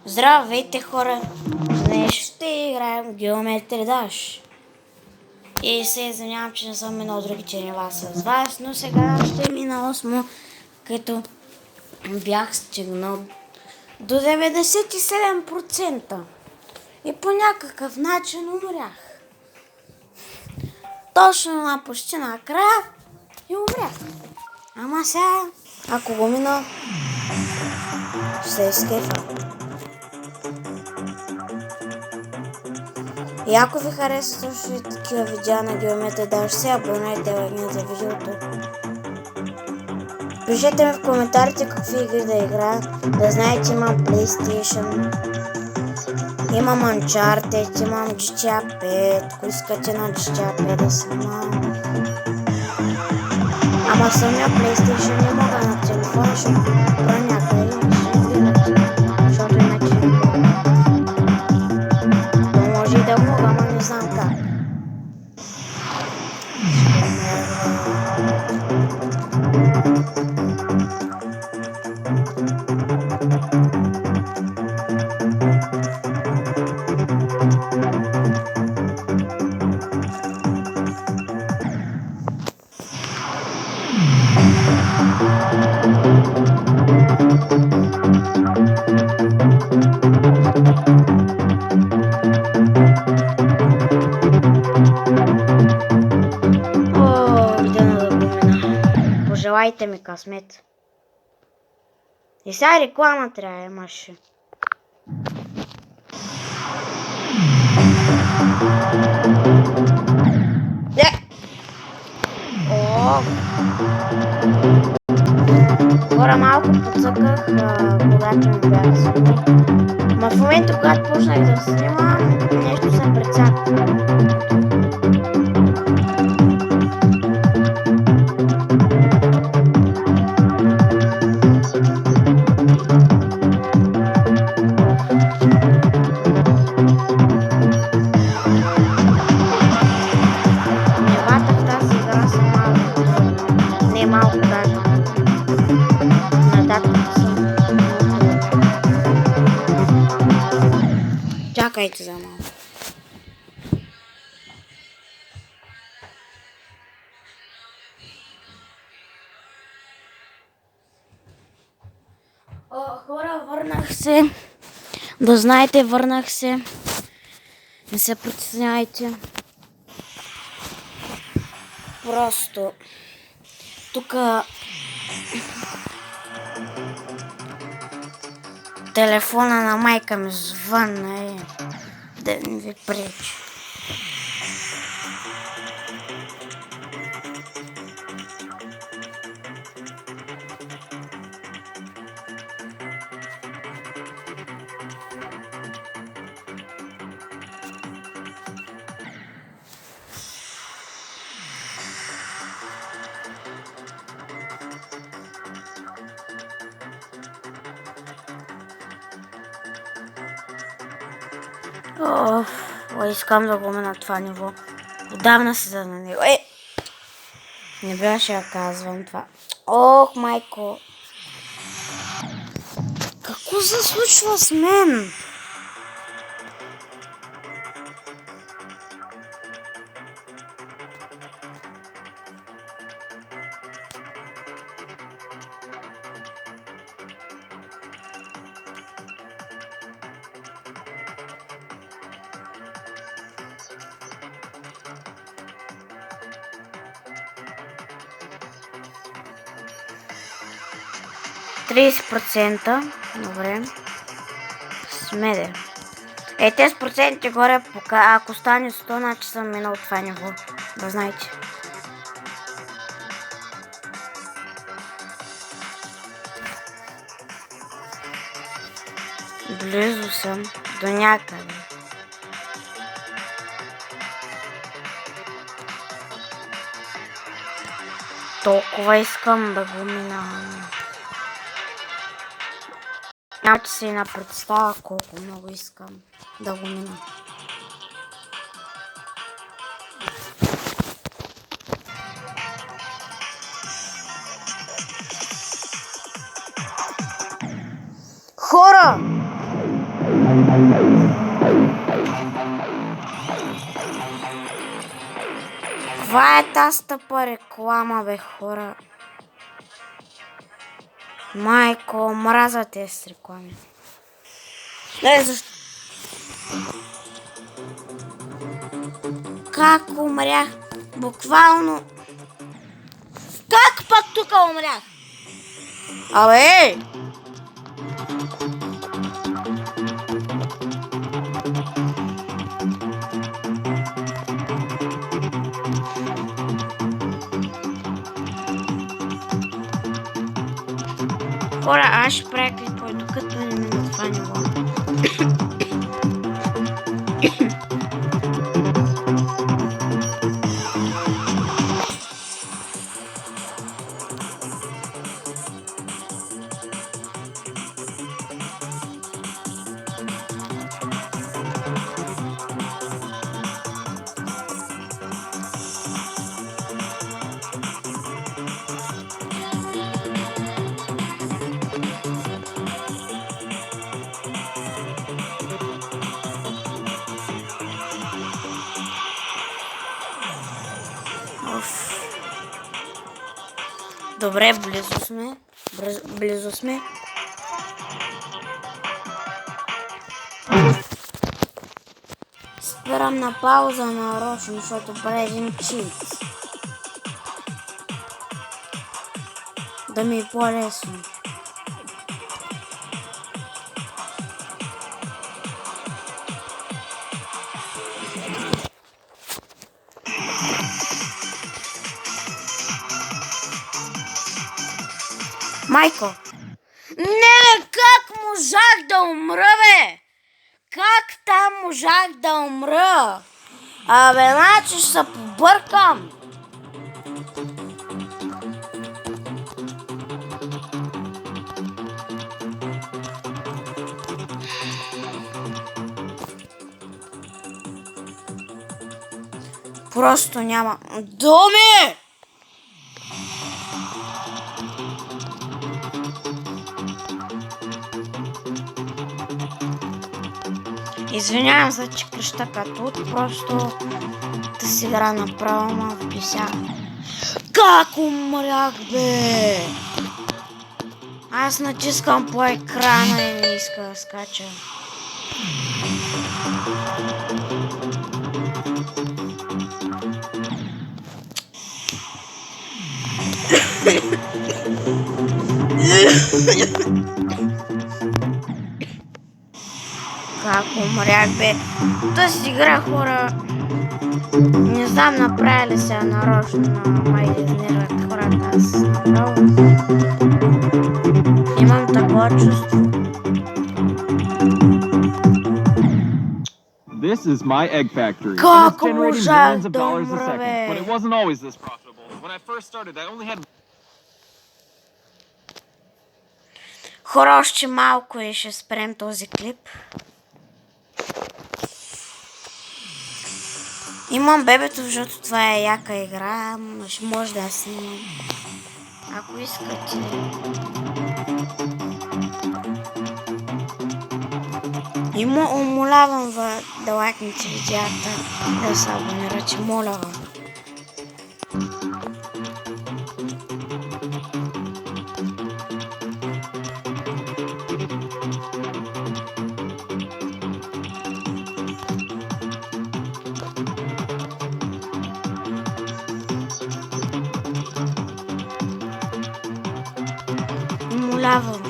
Здравейте, хора! Днес ще играем Geometry Dash. И се извинявам, че не съм минал другите нива с вас, но сега ще мина 8, като бях стигнал до 97%. И по някакъв начин умрях. Точно на почти накрая и умрях. Ама сега, ако го мина, ще изкефа. И ако ви хареса също и такива видеа на Geometry Dash, се абонирайте, лайкнете за видеото. Пишете ми в коментарите какви игри да играя. Да знаете, имам PlayStation, имам Uncharted, имам GTA 5, ако искате на GTA 5 да снимам. Ама самия PlayStation не мога на телефона, ще правя някъде, защото иначе не мога. Но може и да мога, ама не знам как. Пожелайте ми късмет. И сега реклама трябва имаше. Хора, малко подсъках, когато ми бях снимал. Ма в момента, когато почнах да снимам, нещо съм прецакал. Нивата в тази игра са малко трудни. Не малко даже. Нататък са много трудни. Чакайте за малко. Хора, върнах се. Да знаете, върнах се. Не се притеснявайте. Просто тук телефона на майка ми звънна и да не ви пречи. Искам да го мина това ниво. Отдавна си за на него. Не беше да казвам това. Ох, майко. Какво се случва с мен? %. Добре. Смеде. Тези проценти горе, ако стане 100, значи съм минал това ниво. Да знаете. Близо съм до някъде. Толкова искам да го минавам. Нямате си на представа колко много искам да го мина. Хора! Това е тази тъпа реклама, бе, хора. Майко, мразя тези реклами. Не, защо? Как умрях? Буквално. Как пък тук умрях? Абе! Хора, аз ще правя клипове, докато не мина това ниво. Добре, близо сме. Близо сме. Спирам на пауза нарочно, защото прави един чит. Да ми е по-лесно. Майко! Не, как можах да умра, бе? Как там можах да умра? Абе, значи ще се побъркам. Просто няма. Доми! Извинявам се, че креща като просто да си игра направо малко пися. Как умрях, бе? Аз натискам по екрана и не иска да скача. Как умрях, бе? Тази игра, хора, не знам направя ли се нарочно, но май изнервят хората. Аз направо имам такова чувство. This is my egg factory. Как And it's generating можах millions of да dollars a умра, second. бе? But it wasn't always this profitable. When I first started, I only had... Хора, още малко и ще спрем този клип. Имам бебето, защото това е яка игра, ще може да я снимам. Ако искате. И умолявам да лайкнете видеята, да се абонирате, моля ви. Умолявам.